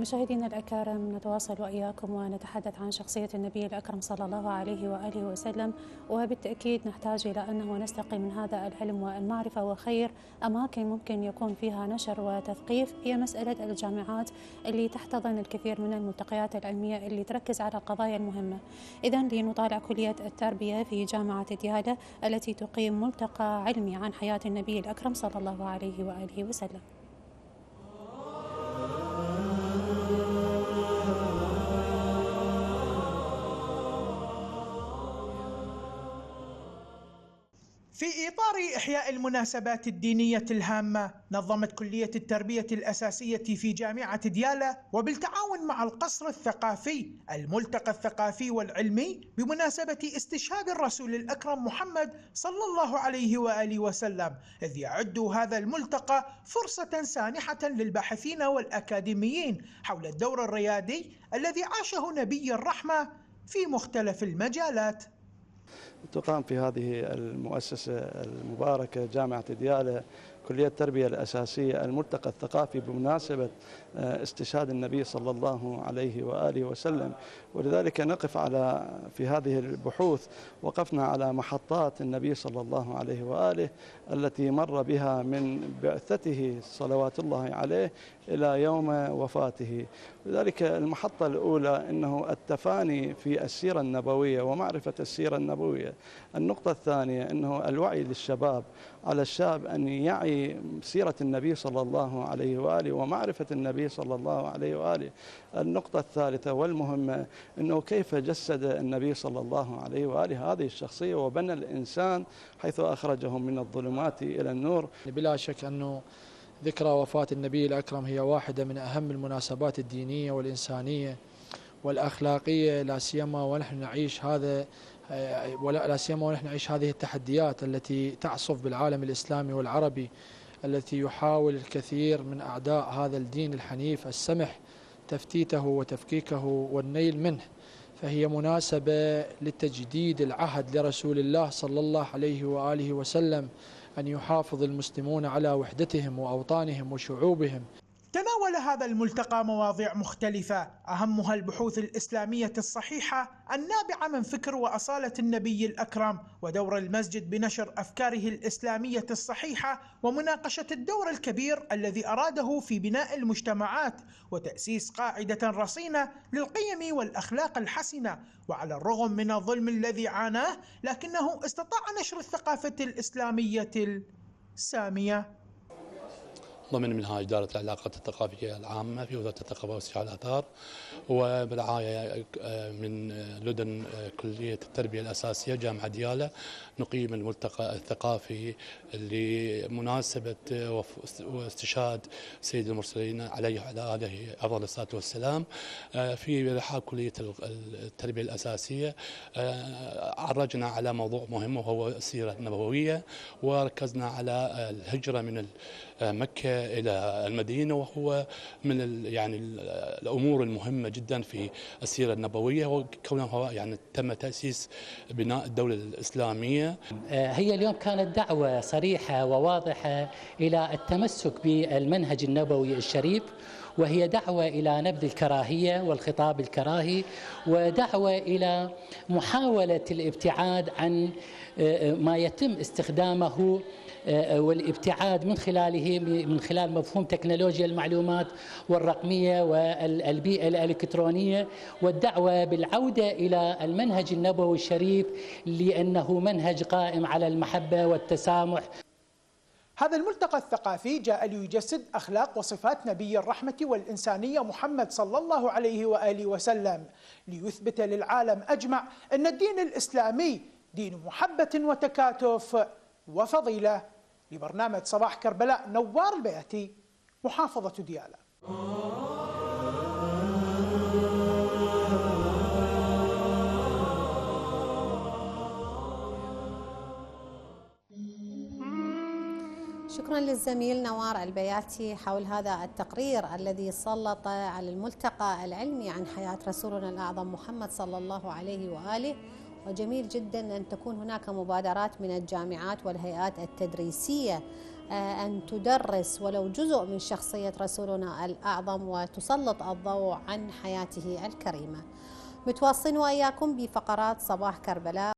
مشاهدينا الأكارم، نتواصل وإياكم ونتحدث عن شخصية النبي الأكرم صلى الله عليه وآله وسلم، وبالتأكيد نحتاج إلى أنه نستقي من هذا العلم والمعرفة وخير أماكن ممكن يكون فيها نشر وتثقيف هي مسألة الجامعات اللي تحتضن الكثير من الملتقيات العلمية اللي تركز على القضايا المهمة. إذن لنطالع كلية التربية في جامعة ديالى التي تقيم ملتقى علمي عن حياة النبي الأكرم صلى الله عليه وآله وسلم. في إطار إحياء المناسبات الدينية الهامة، نظمت كلية التربية الأساسية في جامعة ديالى وبالتعاون مع القصر الثقافي الملتقى الثقافي والعلمي بمناسبة استشهاد الرسول الأكرم محمد صلى الله عليه وآله وسلم، إذ يعد هذا الملتقى فرصة سانحة للباحثين والأكاديميين حول الدور الريادي الذي عاشه نبي الرحمة في مختلف المجالات. تقام في هذه المؤسسة المباركة جامعة ديالى كلية التربية الأساسية الملتقى الثقافي بمناسبة استشهاد النبي صلى الله عليه وآله وسلم، ولذلك نقف في هذه البحوث وقفنا على محطات النبي صلى الله عليه وآله التي مر بها من بعثته صلوات الله عليه إلى يوم وفاته. لذلك المحطة الأولى أنه التفاني في السيرة النبوية ومعرفة السيرة النبوية. النقطة الثانية أنه الوعي للشباب، على الشاب أن يعي سيرة النبي صلى الله عليه وآله ومعرفة النبي صلى الله عليه وآله. النقطة الثالثة والمهمة أنه كيف جسد النبي صلى الله عليه وآله هذه الشخصية وبنى الإنسان حيث أخرجهم من الظلمات إلى النور. بلا شك أنه ذكرى وفاة النبي الأكرم هي واحدة من أهم المناسبات الدينية والإنسانية والأخلاقية، لا سيما ونحن نعيش هذه التحديات التي تعصف بالعالم الإسلامي والعربي، التي يحاول الكثير من أعداء هذا الدين الحنيف السمح تفتيته وتفكيكه والنيل منه. فهي مناسبة لتجديد العهد لرسول الله صلى الله عليه وآله وسلم أن يحافظ المسلمون على وحدتهم وأوطانهم وشعوبهم. تناول هذا الملتقى مواضيع مختلفة، أهمها البحوث الإسلامية الصحيحة النابعة من فكر وأصالة النبي الأكرم، ودور المسجد بنشر أفكاره الإسلامية الصحيحة ومناقشة الدور الكبير الذي أراده في بناء المجتمعات وتأسيس قاعدة رصينة للقيم والأخلاق الحسنة. وعلى الرغم من الظلم الذي عاناه لكنه استطاع نشر الثقافة الإسلامية السامية. ضمن منهاج إدارة العلاقات الثقافية العامة في وزارة الثقافة والسياحة والآثار، وبرعاية من لدن كلية التربية الأساسية جامعة ديالى، نقيم الملتقى الثقافي لمناسبة واستشهاد سيد المرسلين عليه وعلى آله أفضل الصلاة والسلام في رحاب كلية التربية الأساسية. عرجنا على موضوع مهم وهو السيرة النبوية، وركزنا على الهجرة من مكة إلى المدينة، وهو من الأمور المهمة جدا في السيرة النبوية، وكونه تم تأسيس بناء الدولة الإسلامية. هي اليوم كانت دعوة صريحة وواضحة إلى التمسك بالمنهج النبوي الشريف، وهي دعوة إلى نبذ الكراهية والخطاب الكراهي، ودعوة إلى محاولة الابتعاد عن ما يتم استخدامه والابتعاد من خلال مفهوم تكنولوجيا المعلومات والرقمية والبيئة الإلكترونية، والدعوة بالعودة إلى المنهج النبوي الشريف لأنه منهج قائم على المحبة والتسامح. هذا الملتقى الثقافي جاء ليجسد أخلاق وصفات نبي الرحمة والإنسانية محمد صلى الله عليه وآله وسلم، ليثبت للعالم أجمع أن الدين الإسلامي دين محبة وتكاتف وفضيلة. لبرنامج صباح كربلاء، نوار البياتي، محافظة ديالى. شكرا للزميل نوار البياتي حول هذا التقرير الذي سلط على الملتقى العلمي عن حياة رسولنا الأعظم محمد صلى الله عليه وآله. وجميل جدا أن تكون هناك مبادرات من الجامعات والهيئات التدريسية أن تدرس ولو جزء من شخصية رسولنا الأعظم وتسلط الضوء عن حياته الكريمة. متواصلين وإياكم بفقرات صباح كربلاء.